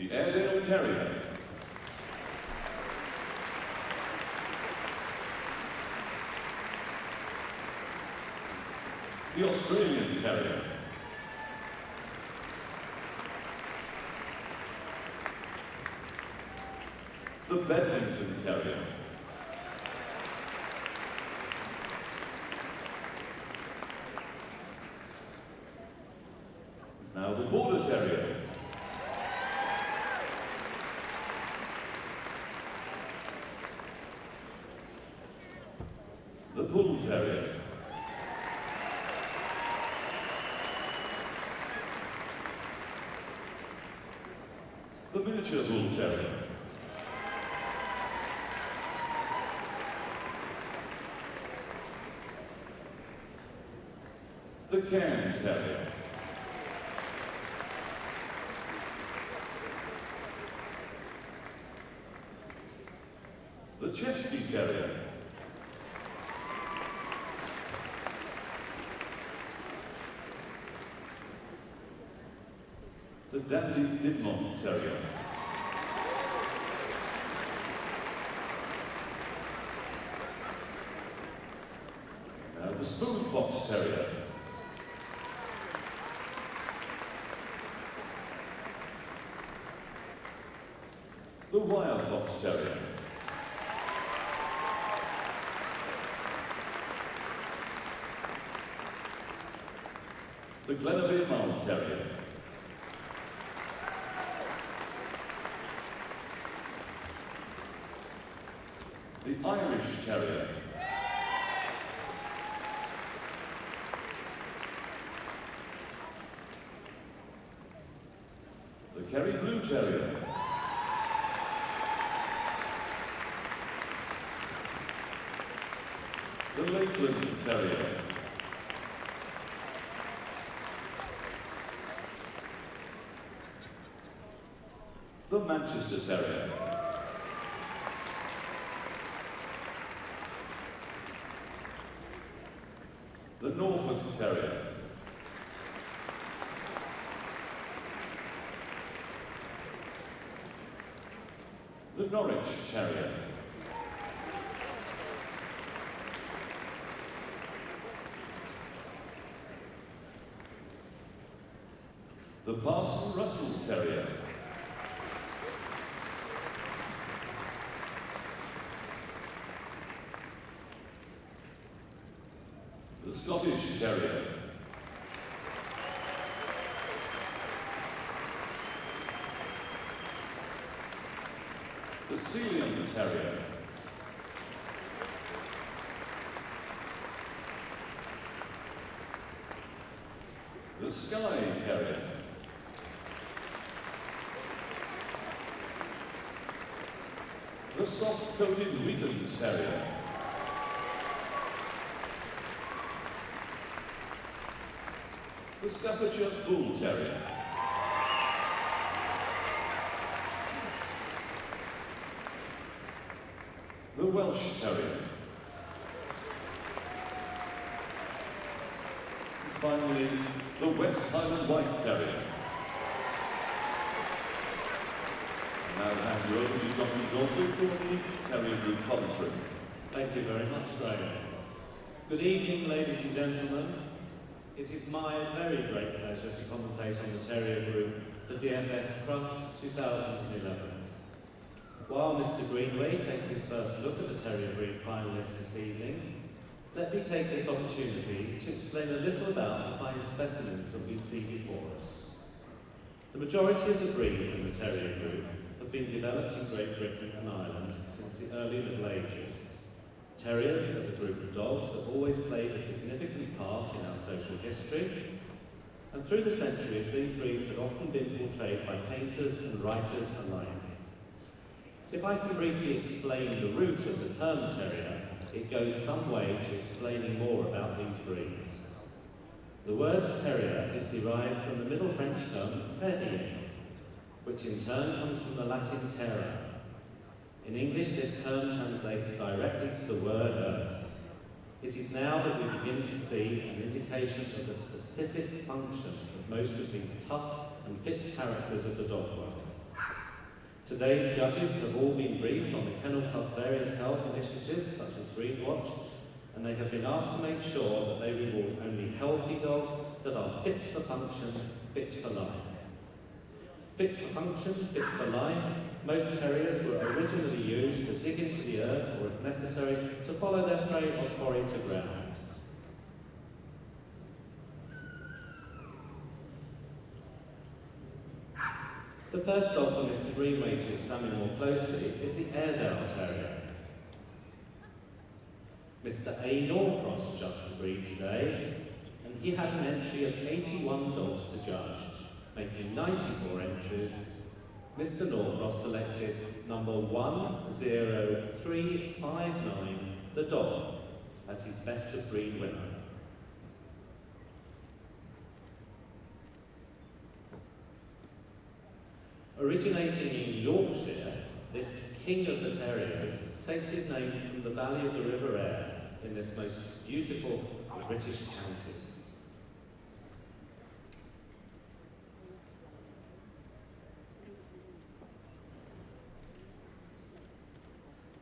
The Airedale Terrier. The Australian Terrier. The Bedlington Terrier. Now the Border Terrier. The Bull Terrier. The Miniature Bull Terrier. The Cairn Terrier. The Cesky Terrier. The Dandie Dinmont Terrier. Now the Smooth Fox Terrier. The Wire Fox Terrier. The Glen Imaal Terrier. The Irish Terrier. The Kerry Blue Terrier. The Lakeland Terrier. The Manchester Terrier. The Norfolk Terrier. The Norwich Terrier. The Parson Russell Terrier. The Scottish Terrier. The Sealyham Terrier. The Skye Terrier. The soft-coated Wheaten Terrier. The Staffordshire Bull Terrier. The Welsh Terrier. And finally, the West Highland White Terrier. And now I'll hand you over to Jockey George for the Terrier Group commentary. Thank you very much, Graham. Good evening, ladies and gentlemen. It is my very great pleasure to commentate on the Terrier Group, the DFS Crufts 2011. While Mr. Greenway takes his first look at the Terrier breed finalists this evening, let me take this opportunity to explain a little about the fine specimens that we see before us. The majority of the breeds in the Terrier Group have been developed in Great Britain and Ireland since the early Middle Ages. Terriers, as a group of dogs, have always played a significant part in our social history, and through the centuries these breeds have often been portrayed by painters and writers alike. If I can briefly explain the root of the term terrier, it goes some way to explaining more about these breeds. The word terrier is derived from the Middle French term terrier, which in turn comes from the Latin terra. In English, this term translates directly to the word earth. It is now that we begin to see an indication of the specific function of most of these tough and fit characters of the dog world. Today's judges have all been briefed on the Kennel Club various health initiatives such as Breed Watch, and they have been asked to make sure that they reward only healthy dogs that are fit for function, fit for life. Fit for function, fit for life, most terriers were originally used to dig into the earth or, if necessary, to follow their prey or quarry to ground. The first dog for Mr. Greenway to examine more closely is the Airedale Terrier. Mr. A. Norcross judged the breed today, and he had an entry of 81 dogs to judge, making 94 entries. Mr. Norcross selected number 10359, the dog, as his best of breed winner. Originating in Yorkshire, this king of the terriers takes his name from the valley of the River Aire in this most beautiful of British counties.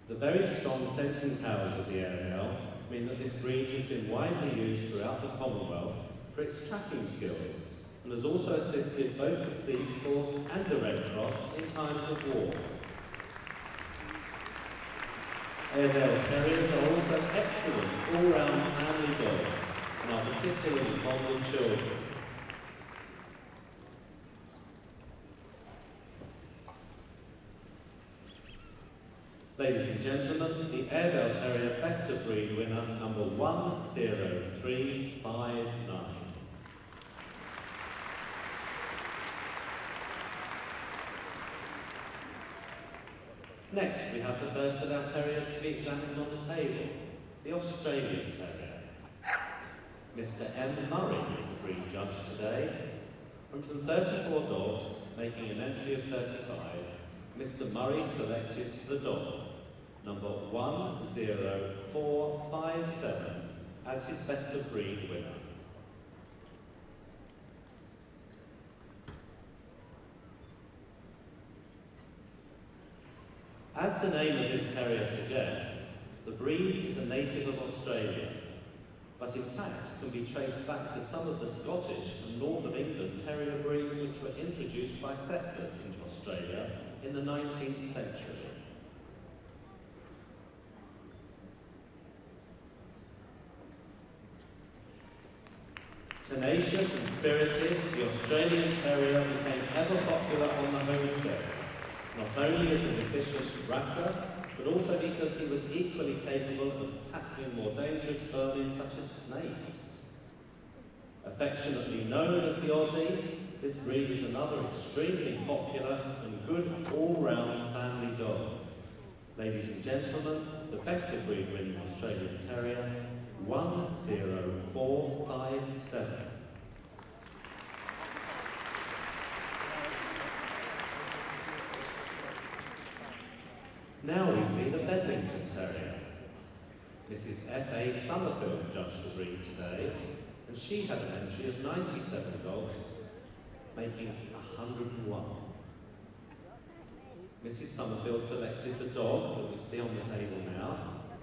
The very strong scenting powers of the Airedale mean that this breed has been widely used throughout the Commonwealth for its tracking skills, and has also assisted both the police force and the Red Cross in times of war. Airedale Terriers are also excellent all-round family dogs and are particularly fond of children. Ladies and gentlemen, the Airedale Terrier Best of Breed winner, number 10359. Next, we have the first of our terriers to be examined on the table, the Australian Terrier. Mr. M. Murray is the breed judge today, and from 34 dogs, making an entry of 35, Mr. Murray selected the dog, number 10457, as his best of breed winner. As the name of this terrier suggests, the breed is a native of Australia, but in fact can be traced back to some of the Scottish and North of England terrier breeds which were introduced by settlers into Australia in the 19th century. Tenacious and spirited, the Australian Terrier became ever popular on the homesteads, not only as an efficient ratter, but also because he was equally capable of tackling more dangerous vermin such as snakes. Affectionately known as the Aussie, this breed is another extremely popular and good all-round family dog. Ladies and gentlemen, the best of breed winning Australian Terrier, 10457. Now we see the Bedlington Terrier. Mrs. F.A. Summerfield judged the breed today, and she had an entry of 97 dogs, making 101. Mrs. Summerfield selected the dog that we see on the table now,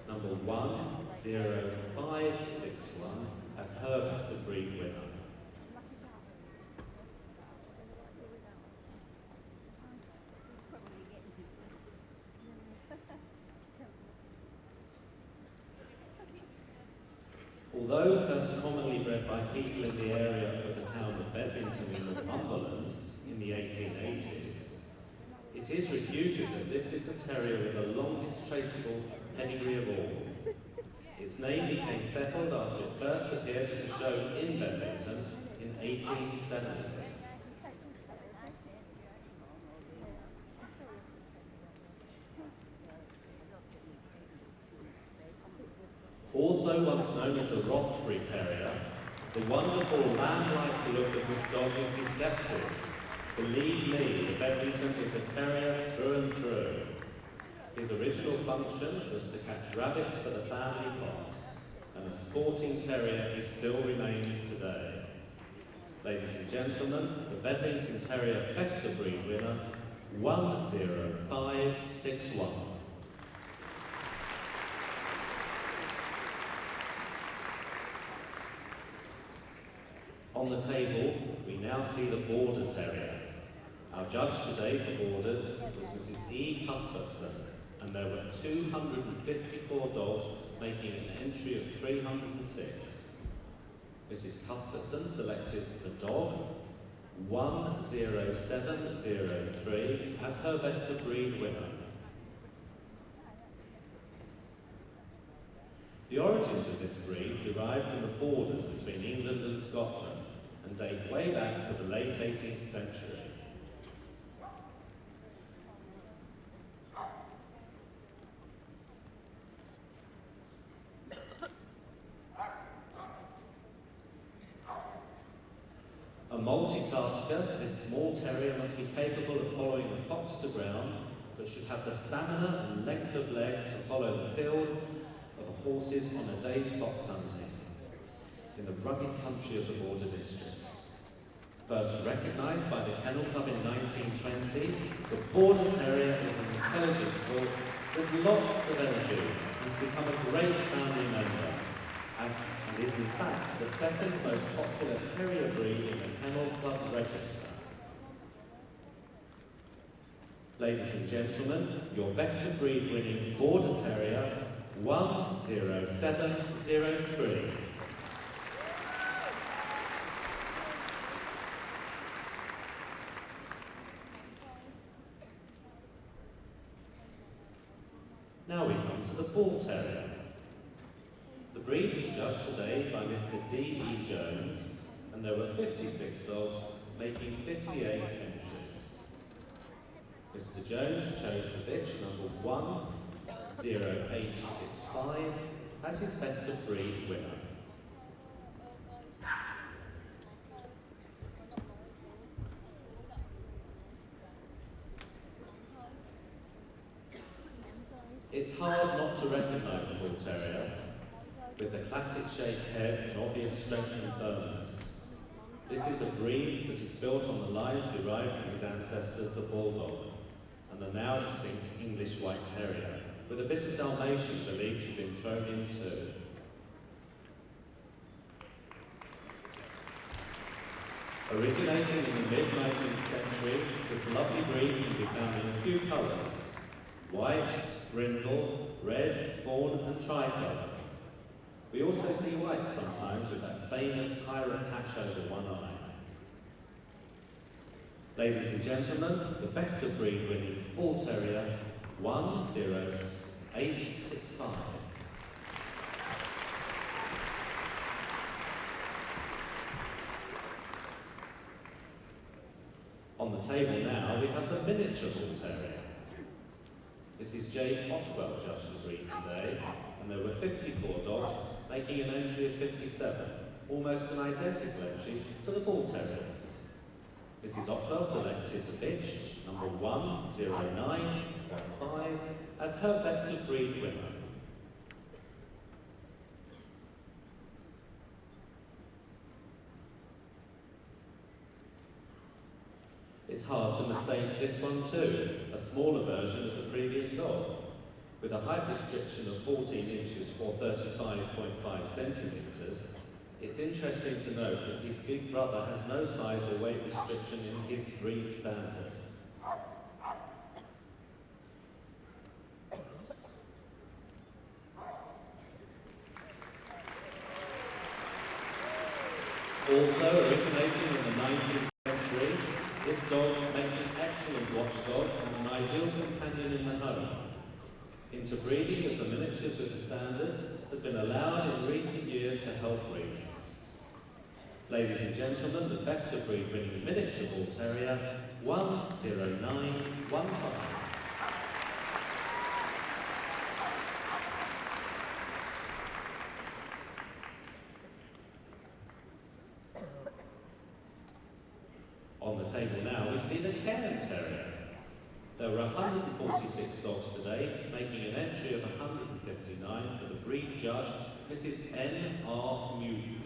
number 10561, as her best of breed winner. Although first commonly bred by people in the area of the town of Bedlington in Northumberland in the 1880s, it is reputed that this is a terrier with the longest traceable pedigree of all. Its name became settled after it first appeared at a show in Bedlington in 1870. Also once known as the Rothbury Terrier, the wonderful lamb-like look of this dog is deceptive. Believe me, the Bedlington is a terrier through and through. His original function was to catch rabbits for the family pot, and a sporting terrier he still remains today. Ladies and gentlemen, the Bedlington Terrier Best of Breed winner, 10561. On the table, we now see the Border Terrier. Our judge today for Borders was Mrs. E. Cuthbertson, and there were 254 dogs making an entry of 306. Mrs. Cuthbertson selected the dog 10703 as her best of breed winner. The origins of this breed derived from the borders between England and Scotland and date way back to the late 18th century. A multitasker, this small terrier must be capable of following a fox to ground, but should have the stamina and length of leg to follow the field of horses on a day's fox hunting in the rugged country of the Border districts. First recognised by the Kennel Club in 1920, the Border Terrier is an intelligent sort with lots of energy and has become a great family member, and is in fact the second most popular terrier breed in the Kennel Club register. Ladies and gentlemen, your best of breed winning Border Terrier 10703. Now we come to the Bull Terrier. The breed was judged today by Mr. D.E. Jones, and there were 56 dogs, making 58 entries. Mr. Jones chose the bitch number 10865 as his best of breed winner. It's hard not to recognise the Bull Terrier, with the classic shaped head and obvious strength and firmness. This is a breed that is built on the lines derived from his ancestors, the Bulldog, and the now extinct English White Terrier, with a bit of Dalmatian believed to have been thrown in too. Originating in the mid-19th century, this lovely breed can be found in a few colours: white, brindle, red, fawn and tricolour. We also see white sometimes with that famous pirate patch over one eye. Ladies and gentlemen, the best of breed winning Bull Terrier 10865. On the table now we have the miniature Bull Terrier. This is J. Otwell judged the breed today, and there were 54 dogs, making an entry of 57, almost an identical entry to the Bull Terriers. Mrs. Otwell selected the bitch, number 10915, as her best of breed winner. It's hard to mistake this one too, a smaller version of the previous dog. With a height restriction of 14 inches or 35.5 centimetres, it's interesting to note that his big brother has no size or weight restriction in his breed standard. Also originating in the 19th century, this dog makes an excellent watchdog and an ideal companion in the home. Interbreeding of the miniatures with the standards has been allowed in recent years for health reasons. Ladies and gentlemen, the best of breed winning miniature Bull Terrier 10915. On the table now we see the Cairn Terrier. There were 146 dogs today, making an entry of 159 for the breed judge, Mrs. N.R. Newton.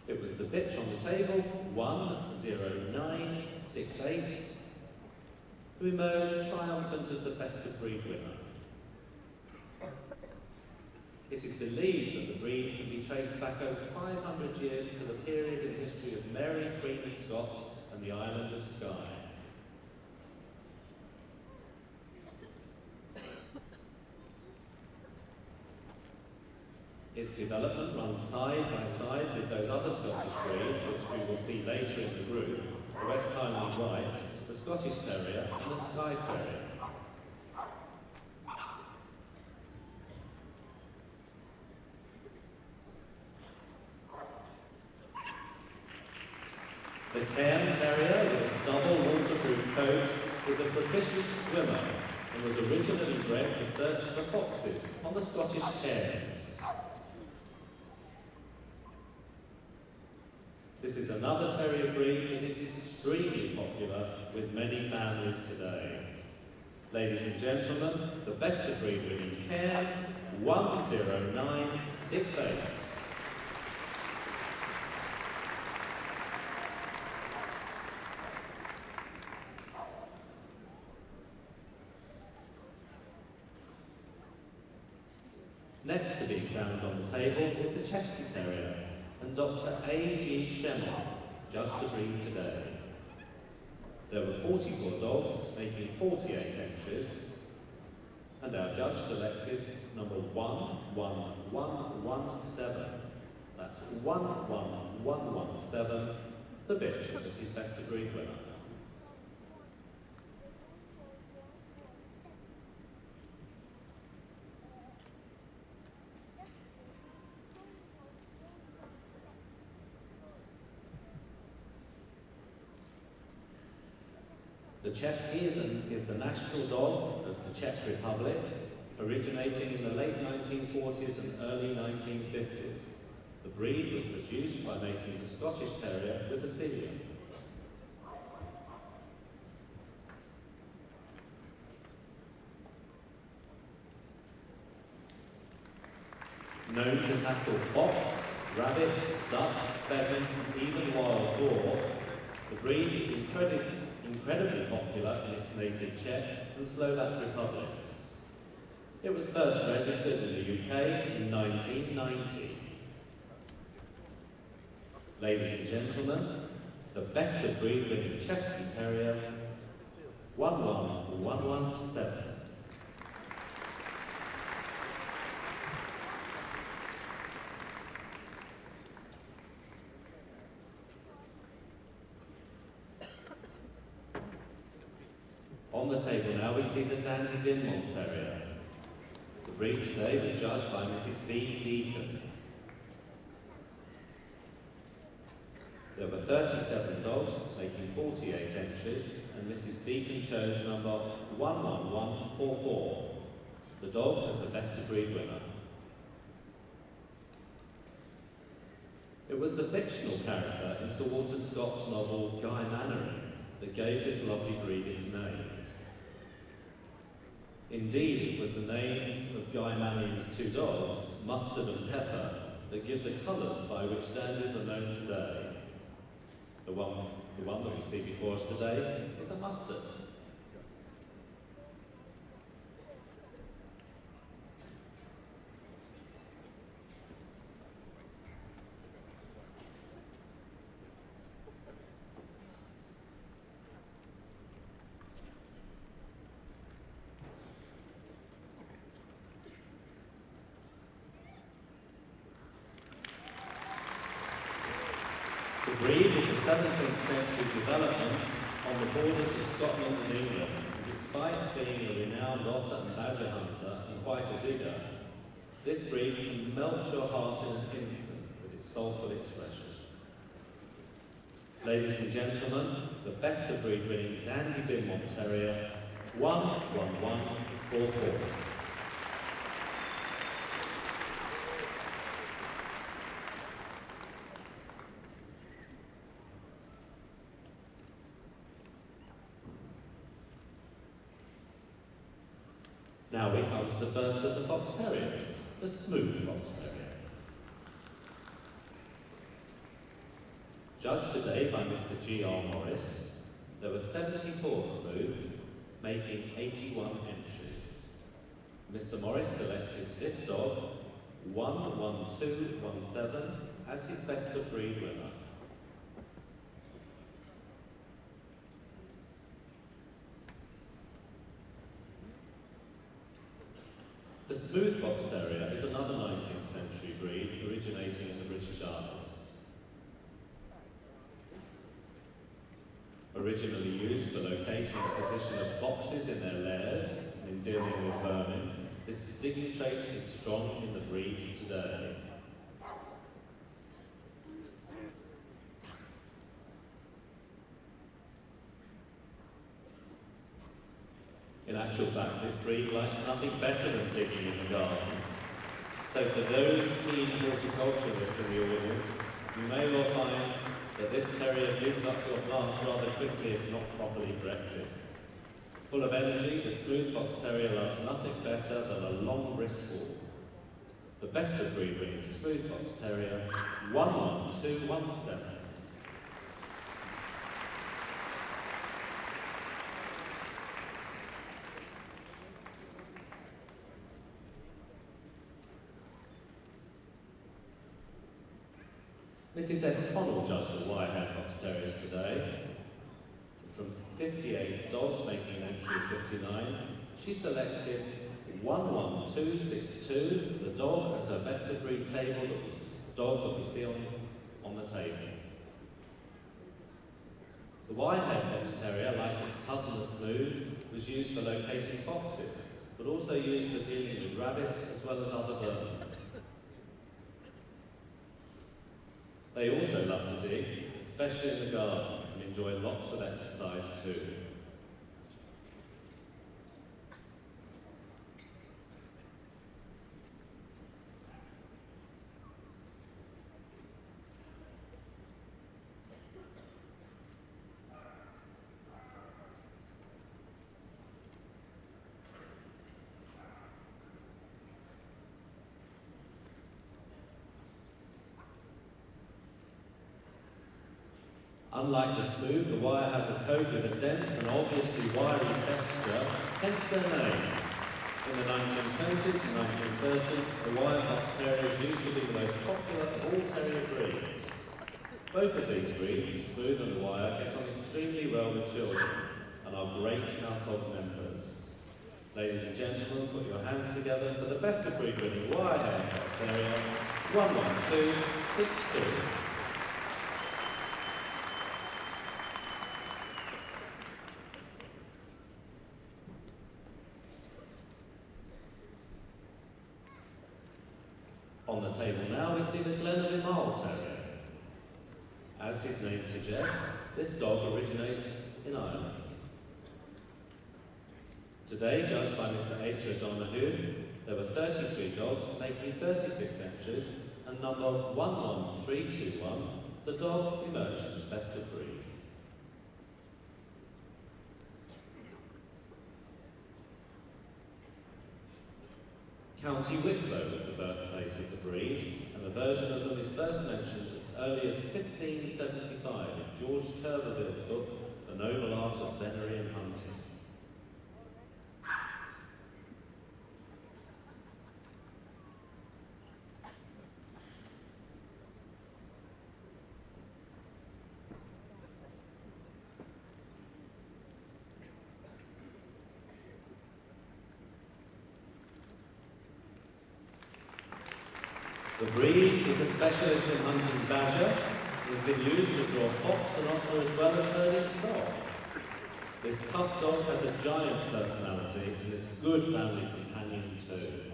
It was the bitch on the table, 10968, who emerged triumphant as the best of breed winner. It is believed that the breed can be traced back over 500 years to the period in history of Mary, Queen of Scots, and the island of Skye. Its development runs side by side with those other Scottish breeds, which we will see later in the group, the West Highland White, the Scottish Terrier, and the Skye Terrier. The Cairn Terrier, with its double waterproof coat, is a proficient swimmer and was originally bred to search for foxes on the Scottish cairns. This is another terrier breed that is extremely popular with many families today. Ladies and gentlemen, the best of breed winning Cairn, 10968. Next to be examined on the table is the Cesky Terrier and Dr. A.G. Schemmel, just the breed today. There were 44 dogs, making 48 entries, and our judge selected number 11117. That's 11117, the bitch as his best of breed winner. The Cesky is the national dog of the Czech Republic, originating in the late 1940s and early 1950s. The breed was produced by mating the Scottish Terrier with the Sealyham. Known to tackle fox, rabbit, duck, pheasant, and even wild boar, the breed is incredibly popular in its native Czech and Slovak republics. It was first registered in the UK in 1990. Ladies and gentlemen, the best of breed winning Cesky Terrier, 11117. On the table now we see the Dandie Dinmont Terrier. The breed today was judged by Mrs. B. Deacon. There were 37 dogs, making 48 entries, and Mrs. Deacon chose number 11144. The dog as the best of breed winner. It was the fictional character in Sir Walter Scott's novel Guy Mannering that gave this lovely breed its name. Indeed, it was the names of Guy Mannering's two dogs, Mustard and Pepper, that give the colours by which dandies are known today. The one that we see before us today is a mustard. The breed is a 17th century development on the borders of Scotland and England, and despite being a renowned otter and badger hunter and quite a digger, this breed can melt your heart in an instant with its soulful expression. Ladies and gentlemen, the best of breed winning Dandie Dinmont Terrier, 11144. Now we come to the first of the Fox Terriers, the smooth Fox Terrier. Judged today by Mr. G.R. Morris, there were 74 smooth, making 81 entries. Mr. Morris selected this dog, 11217, as his best of breed winner. The Smooth Box Terrier is another 19th century breed originating in the British Isles. Originally used for locating the position of foxes in their lairs and in dealing with vermin, this digging trait is strong in the breed today. In actual fact, this breed likes nothing better than digging in the garden. So for those keen horticulturalists in the audience, you may well find that this terrier digs up your plants rather quickly if not properly corrected. Full of energy, the Smooth Box Terrier loves nothing better than a long brisk walk. The best of breed winning Smooth Box Terrier, 11217. Mrs. S. Connell judged the Wire-haired Fox Terriers today. From 58 dogs making an entry of 59, she selected 11262, the dog as her best of breed dog that we see on the table. The Wire-haired Fox Terrier, like its cousin the Smooth, was used for locating foxes, but also used for dealing with rabbits as well as other vermin. They also love to dig, especially in the garden, and enjoy lots of exercise too. Unlike the Smooth, the Wire has a coat with a dense and obviously wiry texture, hence their name. In the 1920s and 1930s, the Wire Fox Terriers used to be the most popular of all terrier breeds. Both of these breeds, the Smooth and the Wire, get on extremely well with children and are great household members. Ladies and gentlemen, put your hands together for the best of breed winning Wire-haired Fox Terrier, 11262. On the table now we see the Glen of Imaal Terrier. As his name suggests, this dog originates in Ireland. Today, judged by Mr. H. O'Donoghue, there were 33 dogs making 36 entries, and number 11321, the dog emerged as best of breed. County Wicklow was the birthplace of the breed, and the version of them is first mentioned as early as 1575 in George Turberville's book, The Noble Art of Venery and Hunting. The breed is a specialist in hunting badger. It has been used to draw fox and otter as well as herding stock. This tough dog has a giant personality and is a good family companion too.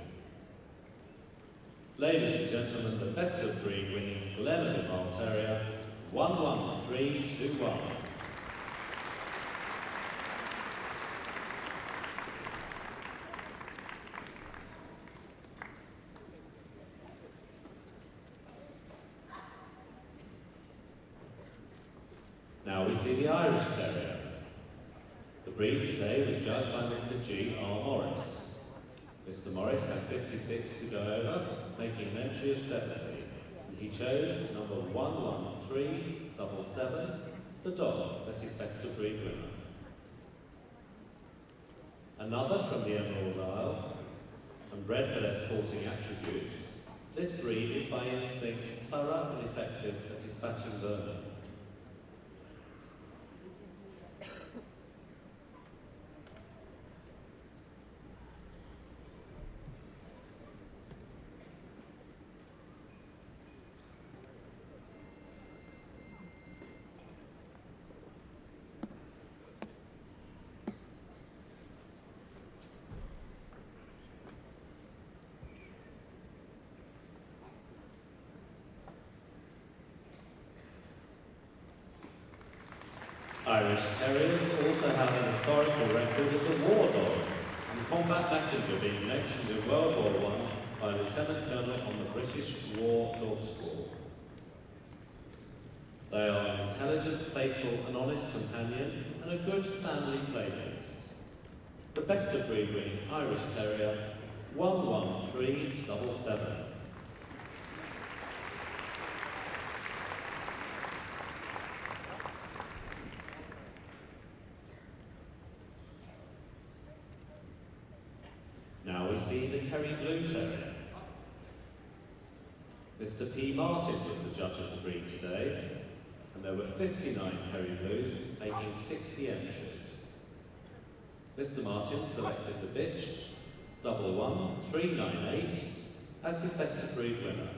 Ladies and gentlemen, the best of breed winning Glen of Imaal Terrier, 11321. Now we see the Irish Terrier. The breed today was judged by Mr. G.R. Morris. Mr. Morris had 56 to go over, making an entry of 70. and he chose number 11377, the dog as his best of breed winner. Another from the Emerald Isle, and bred for their sporting attributes, this breed is by instinct thorough and effective at dispatching vermin. Irish Terriers also have an historical record as a war dog, and combat messenger being mentioned in World War I by a Lieutenant Colonel on the British War Dog School. They are an intelligent, faithful and honest companion and a good family playmate. The best of breed winning Irish Terrier, 11377. Now we see the Kerry Terrier. Mr. P. Martin was the judge of the breed today, and there were 59 Kerry Blues, making 60 entries. Mr. Martin selected the bitch, 11398, as his best of breed winner.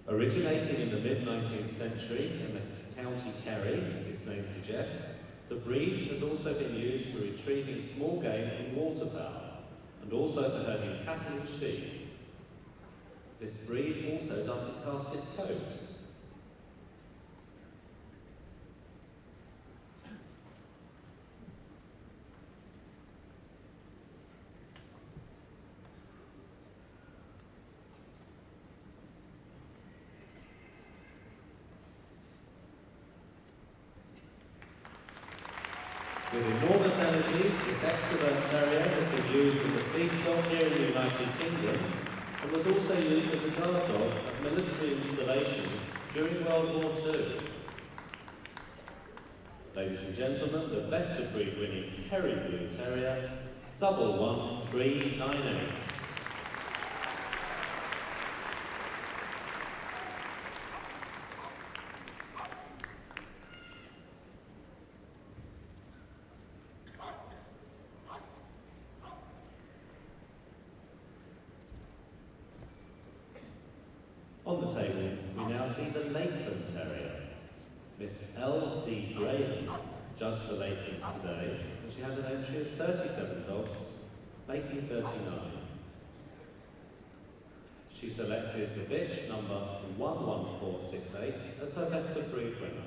Originating in the mid-19th century in the county Kerry, as its name suggests, the breed has also been used for retrieving small game and waterfowl, and also for herding cattle and sheep. This breed also doesn't cast its coat. With enormous energy, this Airedale Terrier has been used as a police dog here in the United Kingdom and was also used as a guard dog at military installations during World War II. Ladies and gentlemen, the best of breed winning Kerry Blue Terrier, 11398. On the table, we now see the Lakeland Terrier. Miss L.D. Graham judged the Lakelands today, and she had an entry of 37 dogs, making 39. She selected the bitch, number 11468, as her best of breed winner.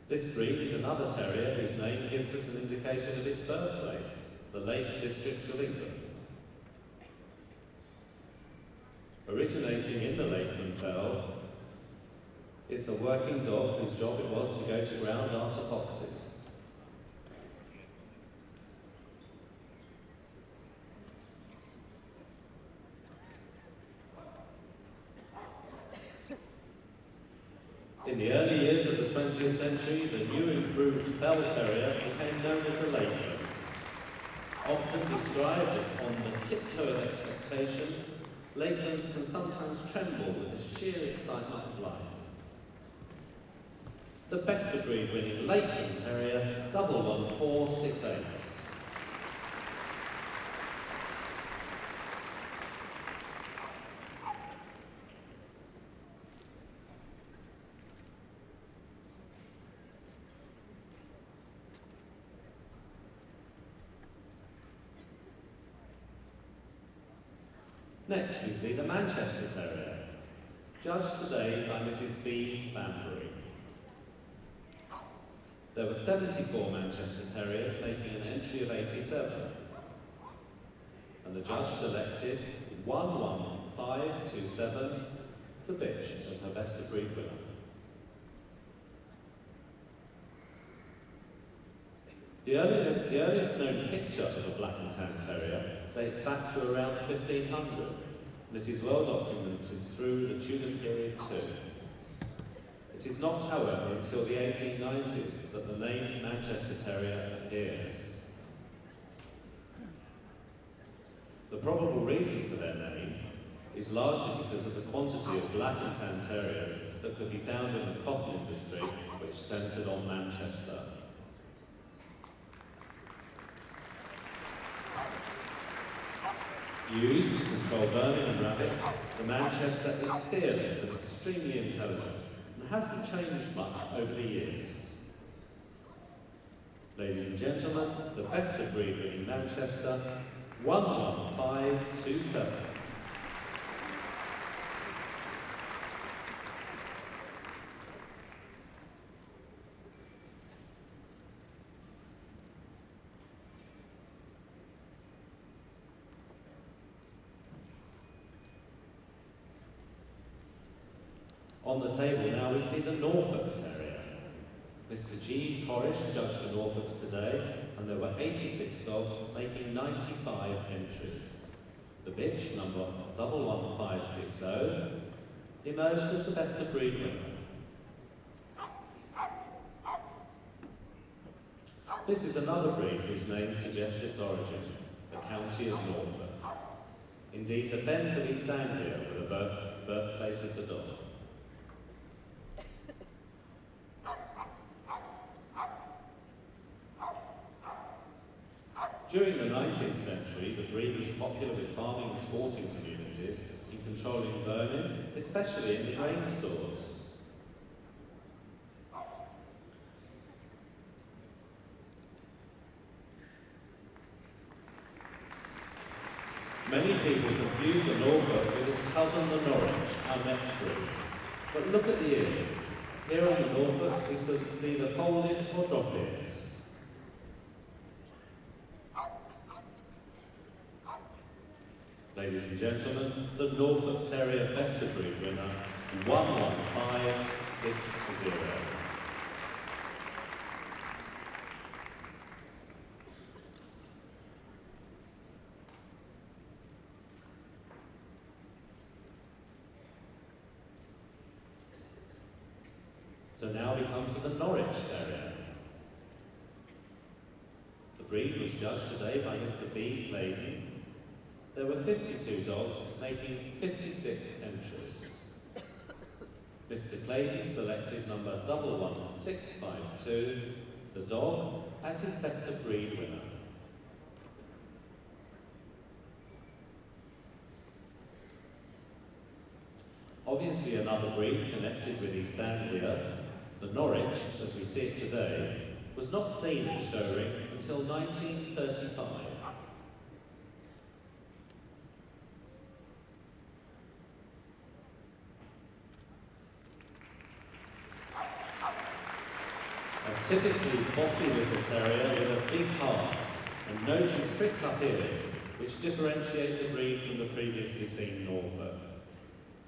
This breed is another terrier whose name gives us an indication of its birthplace, the Lake District of England. Originating in the Lakeland Fell, it's a working dog whose job it was to go to ground after foxes. In the early years of the 20th century, the new improved Fell Terrier became known as the Lakeland. Often described as on the tiptoe of expectation, Lakelands can sometimes tremble with the sheer excitement of life. The best of breed winning Lakeland Terrier, 11468. Next, we see the Manchester Terrier, judged today by Mrs. B. Banbury. There were 74 Manchester Terriers, making an entry of 87. And the judge selected 11527, the bitch, as her best of breed winner. The earliest known picture of a black and tan terrier dates back to around 1500, and this is well documented through the Tudor period too. It is not, however, until the 1890s that the name Manchester Terrier appears. The probable reason for their name is largely because of the quantity of black and tan terriers that could be found in the cotton industry, which centred on Manchester. Used to control vermin and rabbits, the Manchester is fearless and extremely intelligent and hasn't changed much over the years. Ladies and gentlemen, the best of breed in Manchester, 11527. On the table now we see the Norfolk Terrier. Mr. G. Corrish judged the Norfolks today, and there were 86 dogs, making 95 entries. The bitch, number 11560, emerged as the best of breed winner. This is another breed whose name suggests its origin, the county of Norfolk. Indeed, the fens of East Anglia were the birthplace of the dog. During the 19th century, the breed was popular with farming and sporting communities in controlling vermin, especially in the grain stores. Many people confuse the Norfolk with its cousin the Norwich, our next breed. But look at the ears. Here on the Norfolk, we see either folded or drop ears. Ladies and gentlemen, the Norfolk Terrier Best of Breed winner, 11560. So now we come to the Norwich Terrier. The breed was judged today by Mr. B. Clayton. There were 52 dogs, making 56 entries. Mr. Clayton selected number 11652, the dog, as his best of breed winner. Obviously another breed connected with East Anglia, the Norwich, as we see it today, was not seen in the show ring until 1935. A typically bossy little terrier with a big heart and noses pricked up ears, which differentiate the breed from the previously seen Norfolk.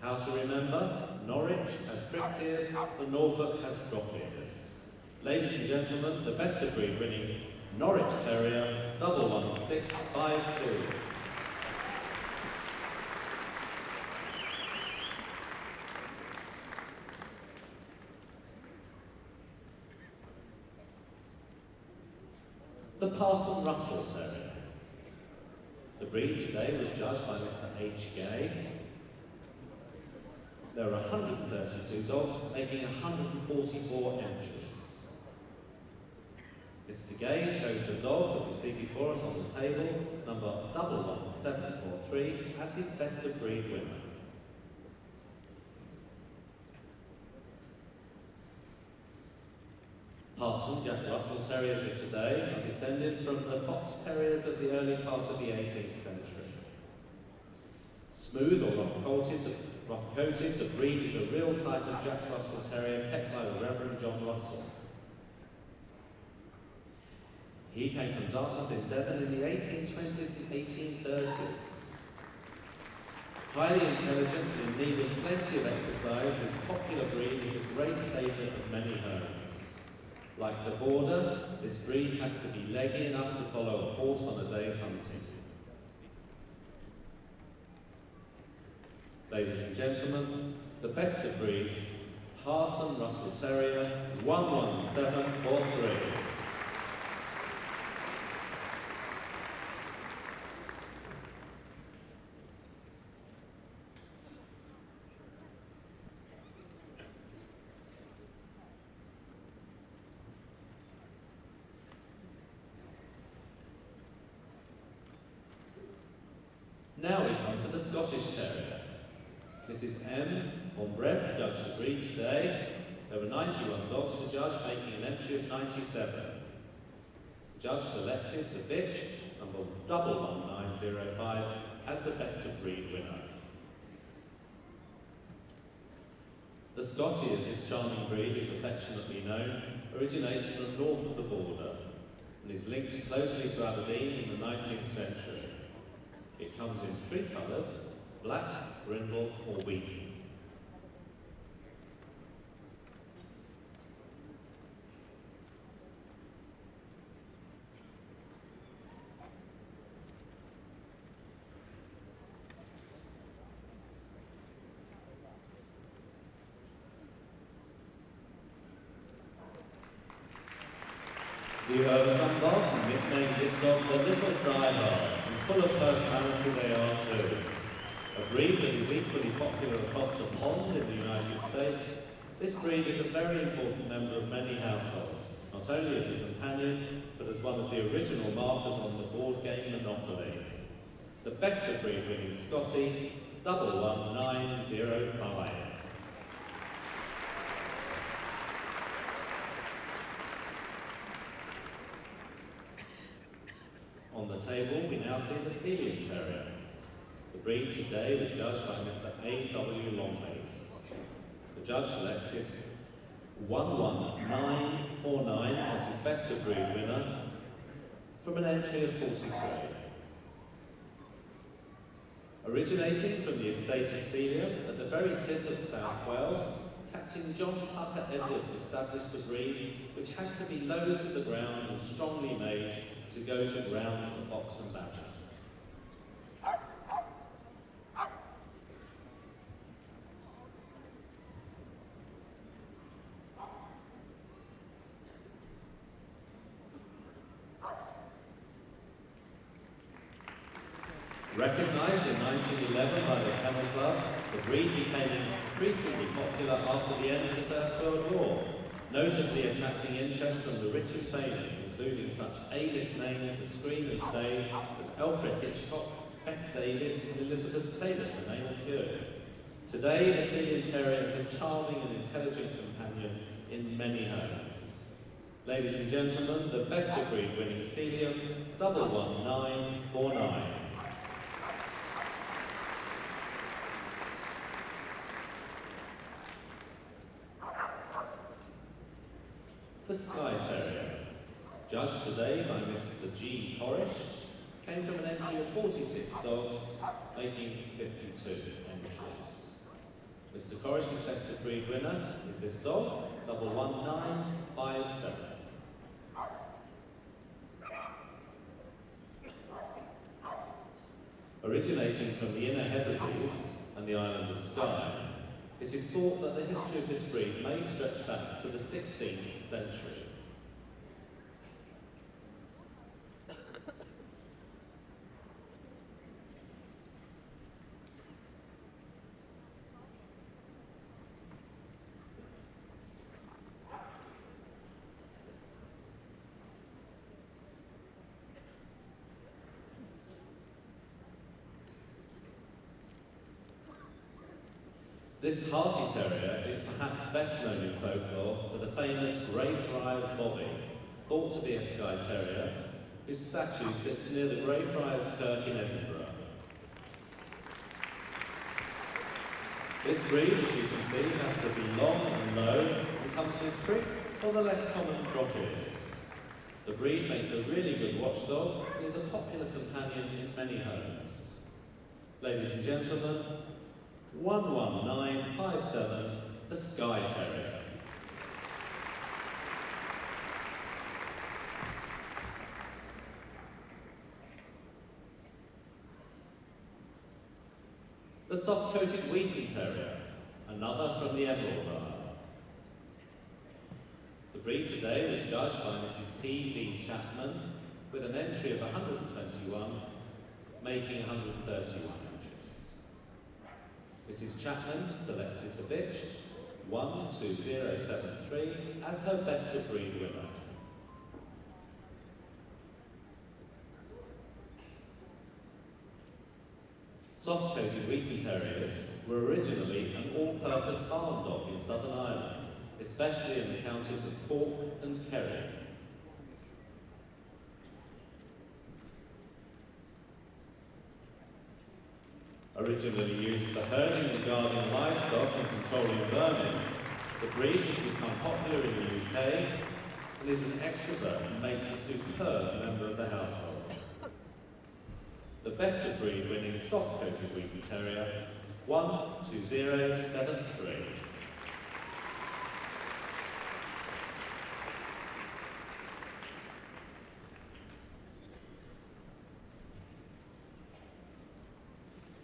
How to remember? Norwich has pricked ears, the Norfolk has drop ears. Ladies and gentlemen, the best of breed winning Norwich Terrier 11652. The Parson Russell Terrier. The breed today was judged by Mr. H. Gay. There are 132 dogs, making 144 entries. Mr. Gay chose the dog that we see before us on the table, number 11743, as his best of breed winner. Parson Jack Russell Terriers of today are descended from the Fox Terriers of the early part of the 18th century. Smooth or rough-coated, the breed is a real type of Jack Russell Terrier kept by the Reverend John Russell. He came from Dartmouth in Devon in the 1820s and 1830s. Highly intelligent and in need of plenty of exercise, this popular breed is a great favourite of many homes. Like the border, this breed has to be leggy enough to follow a horse on a day's hunting. Ladies and gentlemen, the best of breed, Parson Russell Terrier, 11743. Now we come to the Scottish Terrier. Mrs. M. on Breb judged the breed today. There were 91 dogs to judge, making an entry of 97. The judge selected the bitch, number 11905, as the best of breed winner. The Scottie, as this charming breed is affectionately known, originates from north of the border and is linked closely to Aberdeen in the 19th century. It comes in 3 colours, black, brindle or wheaten. You have come back and nicknamed this dog the Little Diehard, and full of personality they are too. A breed that is equally popular across the pond in the United States, this breed is a very important member of many households, not only as a companion, but as one of the original markers on the board game Monopoly. The best of breed winning Scottie, 11905. On the table, we now see the Sealyham Terrier. The breed today was judged by Mr. A.W. Longvue. The judge selected 11949 as his best of breed winner from an entry of 43. Originating from the estate of Sealyham at the very tip of South Wales, Captain John Tucker Edwards established the breed, which had to be low to the ground and strongly made to go to ground for fox and badger. Recognised in 1911 by the Kennel Club, the breed became increasingly popular after the end of the First World War, notably attracting interest from the rich and famous, including such A-list names of screen and stage as Alfred Hitchcock, Bette Davis and Elizabeth Taylor, to name a few. Today, the Sealyham Terrier is a charming and intelligent companion in many homes. Ladies and gentlemen, the best of breed winning Sealyham, 11949. The Skye Terrier, judged today by Mr. G. Corish, came from an entry of 46 dogs, making 52 entries. Mr. Corish's best of breed winner is this dog, 11957. Originating from the Inner Hebrides and the island of Skye, it is thought that the history of this breed may stretch back to the 16th century. This Harty Terrier is perhaps best known in folklore for the famous Greyfriars Bobby, thought to be a Skye Terrier, whose statue sits near the Greyfriars Kirk in Edinburgh. This breed, as you can see, has to be long and low and comes with prick or the less common drop ears. The breed makes a really good watchdog and is a popular companion in many homes. Ladies and gentlemen, 11957, the Skye Terrier. The soft-coated Wheaten Terrier, another from the Emerald Isle. The breed today was judged by Mrs. P.B. Chapman with an entry of 121, making 131 inches. Mrs. Chapman selected the bitch 12073 as her best of breed winner. Soft-coated Wheaten Terriers were originally an all-purpose farm dog in Southern Ireland, especially in the counties of Cork and Kerry. Originally used for herding and guarding livestock and controlling vermin, the breed has become popular in the UK and is an extrovert and makes a superb member of the household. The best of breed winning soft-coated Wheaten Terrier, 12073.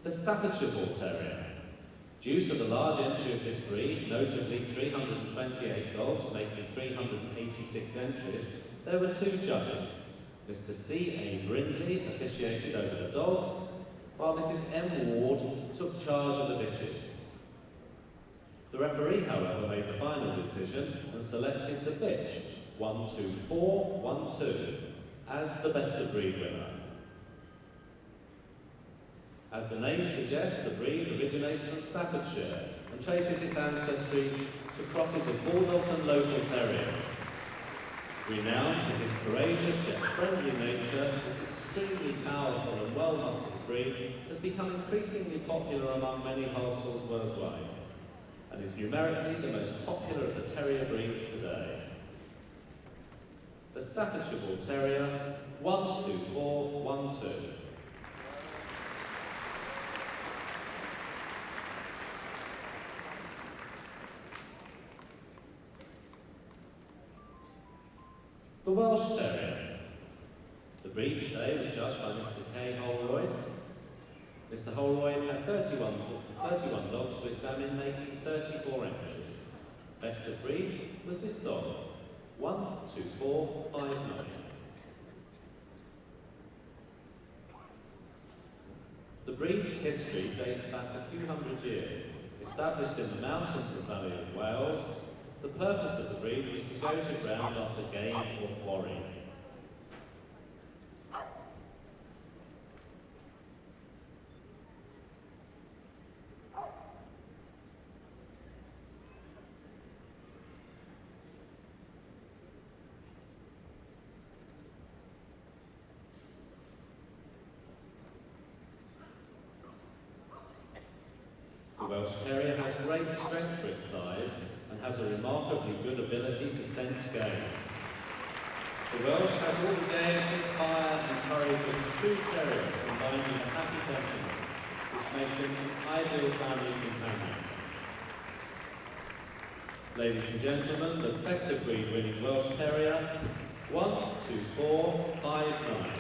The Staffordshire Bull Terrier. Due to the large entry of this breed, notably 328 dogs making 386 entries, there were two judges. Mr. C.A. Brindley officiated over the dogs, while Mrs. M. Ward took charge of the bitches. The referee, however, made the final decision and selected the bitch, 12412, as the best of breed winner. As the name suggests, the breed originates from Staffordshire and traces its ancestry to crosses of bulldogs and local terriers. Renowned for his courageous yet friendly nature, this extremely powerful and well-muscled breed has become increasingly popular among many households worldwide and is numerically the most popular of the terrier breeds today. The Staffordshire Bull Terrier, 12412. The Welsh Terrier. The breed today was judged by Mr. K. Holroyd. Mr. Holroyd had 31 dogs to examine, making 34 entries. Best of breed was this dog, 12459. The breed's history dates back a few hundred years. Established in the mountains and valley of Wales, the purpose of the breed was to go to ground after game or quarry. The Welsh Terrier has great strength for its size and has a remarkably good ability to sense game. The Welsh has all the gaiety, fire and courage of a true terrier combined with a happy temperament, which makes him an ideal family companion. Ladies and gentlemen, the best of breed winning Welsh Terrier, 12459.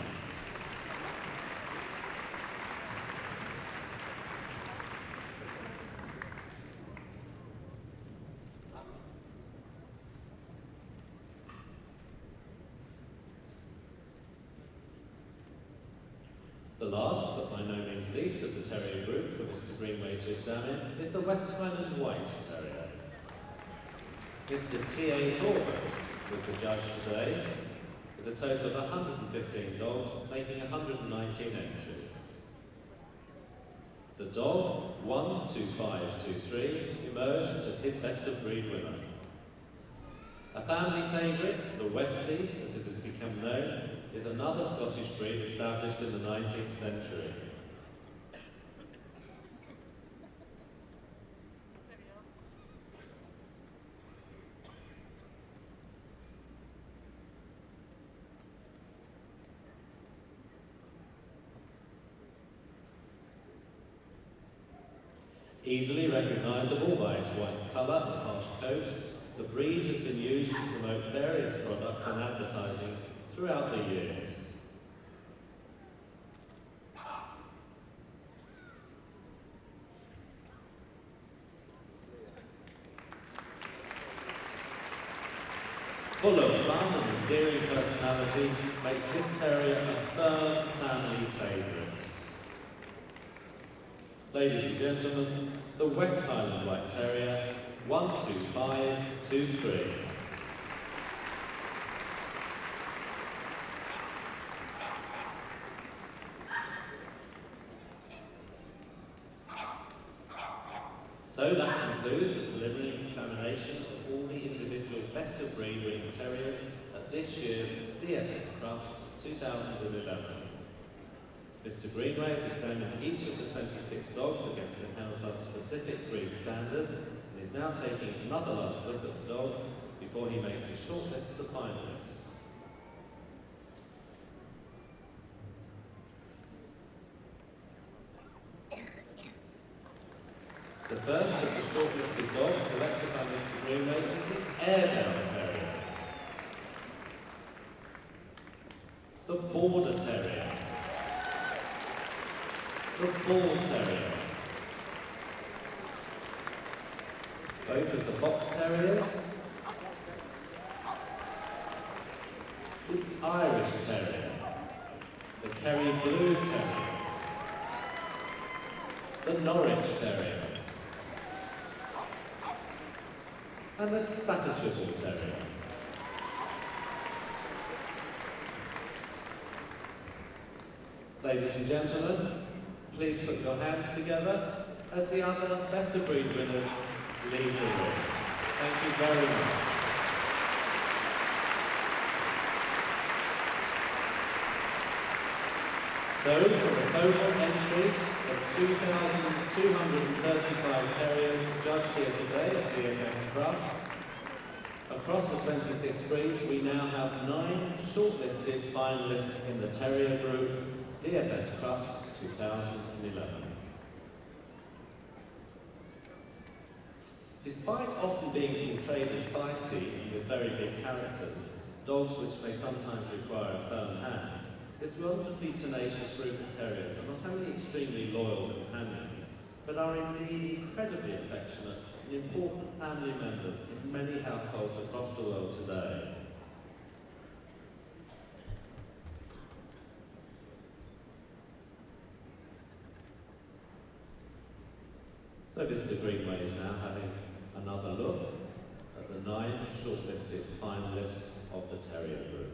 The last, but by no means least, of the Terrier Group for Mr. Greenway to examine is the West Highland White Terrier. Mr. T.A. Talbot was the judge today, with a total of 115 dogs, making 119 entries. The dog, 12523, emerged as his best of breed winner. A family favourite, the Westie, as it has become known, is another Scottish breed established in the 19th century. Easily recognisable by its white colour and harsh coat, the breed has been used to promote various products and advertising throughout the years. full of fun and endearing personality, makes this terrier a firm family favourite. Ladies and gentlemen, the West Highland White Terrier, 12523. So that concludes the preliminary examination of all the individual best of breed winning terriers at this year's DFS Crufts 2011. Mr. Greenway has examined each of the 26 dogs against the Kennel Club's specific breed standards and is now taking another last look at the dog before he makes a short list of finalists. The first of the shortlisted dogs selected by Mr. Greenway is the Airedale Terrier, the Border Terrier, the Bull Terrier, both of the Fox Terriers, the Irish Terrier, the Kerry Blue Terrier, the Norwich Terrier, and the Staffordshire Terrier. Ladies and gentlemen, please put your hands together as the other best of breed winners leave the room. Thank you very much. So, for a total entry of 2,235 terriers judged here today at DFS Crufts, across the 26 breeds, we now have 9 shortlisted finalists in the Terrier Group DFS Crufts 2011. Despite often being portrayed as feisty and with very big characters, dogs which may sometimes require a firm hand, this wonderfully tenacious group of terriers are not only extremely loyal companions, but are indeed incredibly affectionate and important family members in many households across the world today. So Mr. Greenway is now having another look at the 9 shortlisted finalists of the Terrier Group.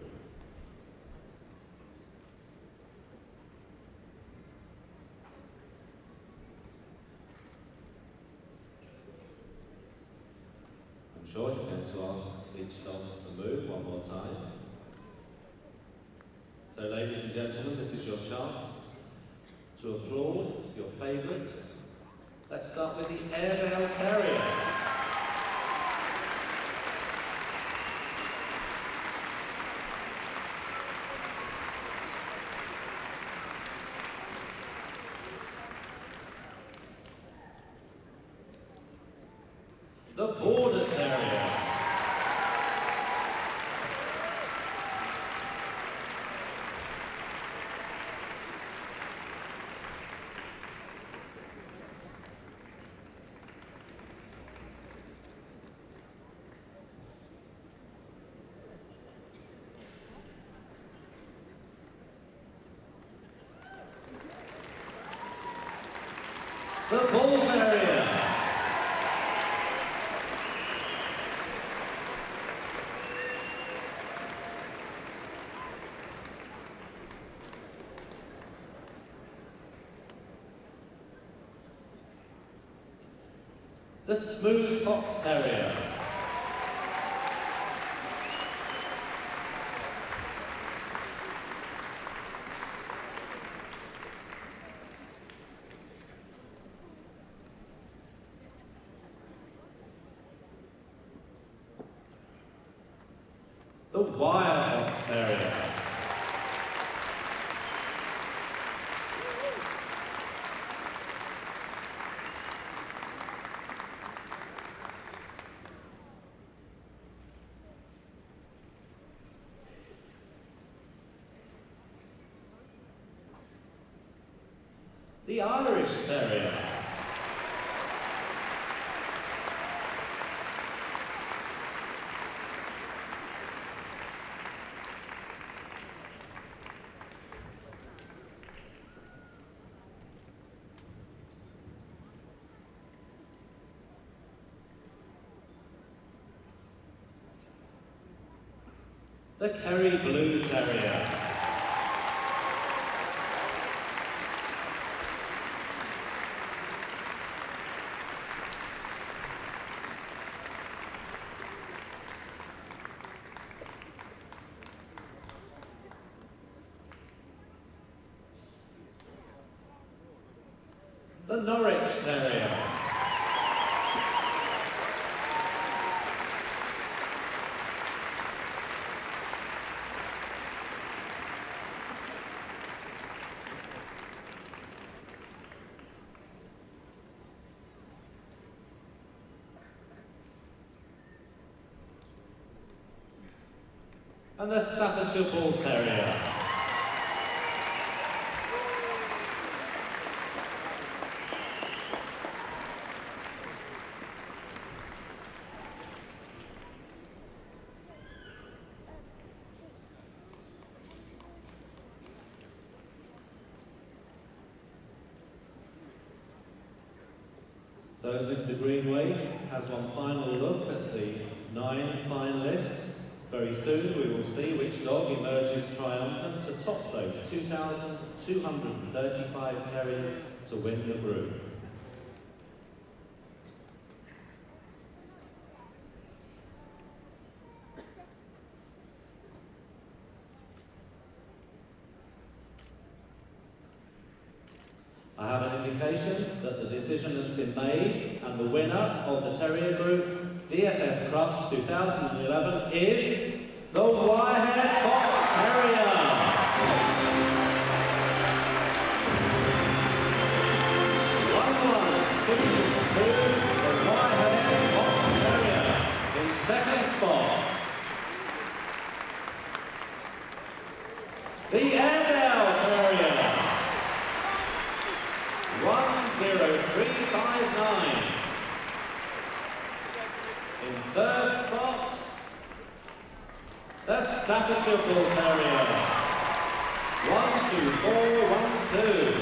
I'm sure he's going to ask each dog to move one more time. So ladies and gentlemen, this is your chance to applaud your favourite. Let's start with the Airedale Terrier. The Border Terrier. The Bull Terrier. The Smooth Fox Terrier. The Wild Fox Terrier. The Irish Terrier. the Kerry Blue Terrier. The Norwich Terrier. And the Staffordshire Bull Terrier. So as Mr. Greenway has one final look at the 9 finalists, very soon we will see which dog emerges triumphant to top those 2,235 terriers to win the group. I have an indication that the decision has been made and the winner of the Terrier Group DFS Crufts 2011 is the Wirehead Fox Terrier. The Wirehead Fox Terrier in second spot. The Airedale Terrier. 10359. In third spot, the Staffordshire Bull Terrier. 12412.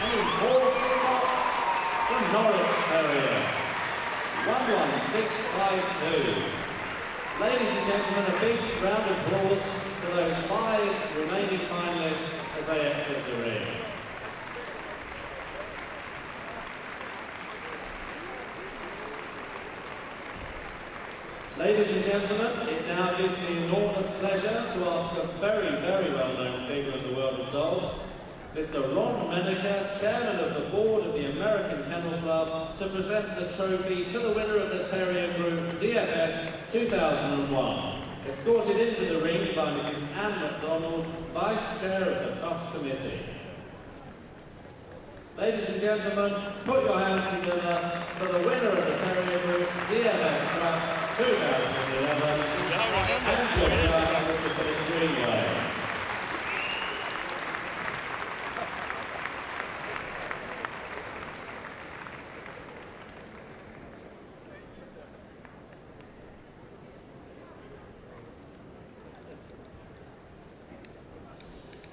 And in fourth spot, the Norwich Terrier. 11652. Ladies and gentlemen, a big round of applause for those 5 remaining finalists as they exit the ring. Ladies and gentlemen, it now gives me enormous pleasure to ask a very, very well-known figure in the world of dogs, Mr. Ron Menaker, Chairman of the Board of the American Kennel Club, to present the trophy to the winner of the Terrier Group DFS 2001. Escorted into the ring by Mrs. Anne MacDonald, Vice Chair of the Crufts Committee. Ladies and gentlemen, put your hands together for the winner of the Terrier Group DFS Crufts 2011, and your judge, Mr. Philip Greenway.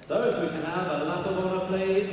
So if we can have a lap of honour, please.